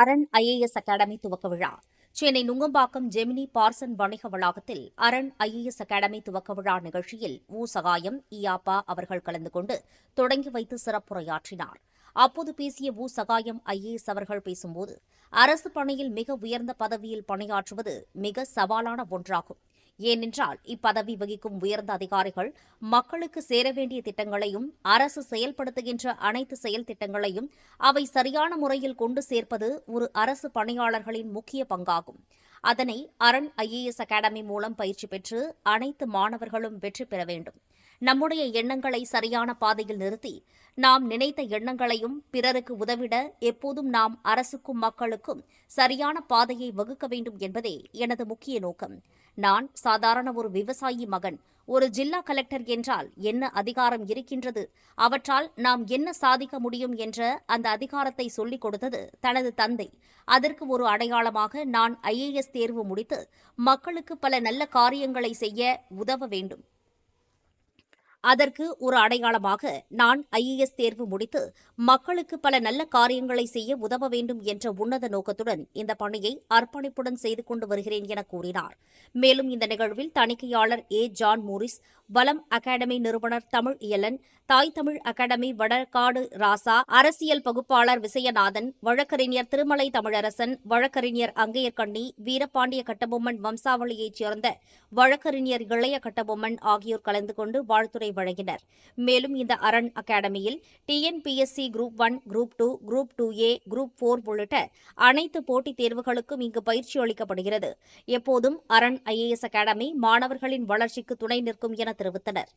அரண் IAS academy துவக்க விழா சென்னை நுங்கம்பாக்கம் ஜெமினி பார்சன் வணிக வளாகத்தில் அரண் ஐஏஎஸ் அகாடமி துவக்க விழா நிகழ்ச்சியில் சகாயம் இயாப்பா அவர்கள் கலந்து கொண்டு தொடங்கி வைத்து சிறப்புரையாற்றினார். அப்போது பேசிய சகாயம் ஐஏஎஸ் அவர்கள் பேசும்போது, அரசு பணியில் மிக உயர்ந்த பதவியில் பணியாற்றுவது மிக சவாலான ஒன்றாகும். ஏனென்றால் இப்பதவி வகிக்கும் உயர்ந்த அதிகாரிகள் மக்களுக்கு சேர வேண்டிய திட்டங்களையும் அரசு செயல்படுத்துகின்ற அனைத்து செயல் திட்டங்களையும் அவை சரியான முறையில் கொண்டு சேர்ப்பது ஒரு அரசு பணியாளர்களின் முக்கிய பங்காகும். அதனை அரண் ஐஏஎஸ் அகாடமி மூலம் பயிற்சி பெற்று அனைத்து மாணவர்களும் வெற்றி பெற வேண்டும். நம்முடைய எண்ணங்களை சரியான பாதையில் நிறுத்தி நாம் நினைத்த எண்ணங்களையும் பிறருக்கு உதவிட எப்போதும் நாம் அரசுக்கும் மக்களுக்கும் சரியான பாதையை வகுக்க வேண்டும் என்பதே எனது முக்கிய நோக்கம். நான் சாதாரண ஒரு விவசாயி மகன். ஒரு ஜில்லா கலெக்டர் என்றால் என்ன அதிகாரம் இருக்கின்றது, அவற்றால் நாம் என்ன சாதிக்க முடியும் என்ற அந்த அதிகாரத்தை சொல்லிக் கொடுத்தது தனது தந்தை. அதற்கு ஒரு அடையாளமாக நான் ஐஏஎஸ் தேர்வு முடித்து மக்களுக்கு பல நல்ல காரியங்களை செய்ய உதவ வேண்டும். அதற்கு ஒரு அடையாளமாக நான் ஐஏஎஸ் தேர்வு முடித்து மக்களுக்கு பல நல்ல காரியங்களை செய்ய உதவ வேண்டும் என்ற உன்னத நோக்கத்துடன் இந்த பணியை அர்ப்பணிப்புடன் செய்து கொண்டு வருகிறேன் என கூறினார். மேலும் இந்த நிகழ்வில் தணிக்கையாளர் ஜான் மூரிஸ், வளம் அகாடமி நிறுவனர் தமிழ் இயலன், தாய் தமிழ் அகாடமி வடகாடு ராசா, அரசியல் பகுப்பாளர் விசயநாதன், வழக்கறிஞர் திருமலை தமிழரசன், வழக்கறிஞர் அங்கையர்கண்ணி, வீரபாண்டிய கட்டபொம்மன் வம்சாவளியைச் சேர்ந்த வழக்கறிஞர் இளைய கட்டபொம்மன் ஆகியோர் கலந்து கொண்டு வாழ்த்துரை வழங்கினர். மேலும் இந்த அரண் அகாடமியில் TNPSC group 1, group 2, group 2A, group 4 உள்ளிட்ட அனைத்து போட்டித் தேர்வுகளுக்கும் இங்கு பயிற்சி அளிக்கப்படுகிறது. எப்போதும் அரண் ஐஏஎஸ் அகாடமி மாணவர்களின் வளர்ச்சிக்கு துணை நிற்கும் என தெரிவித்தனர்.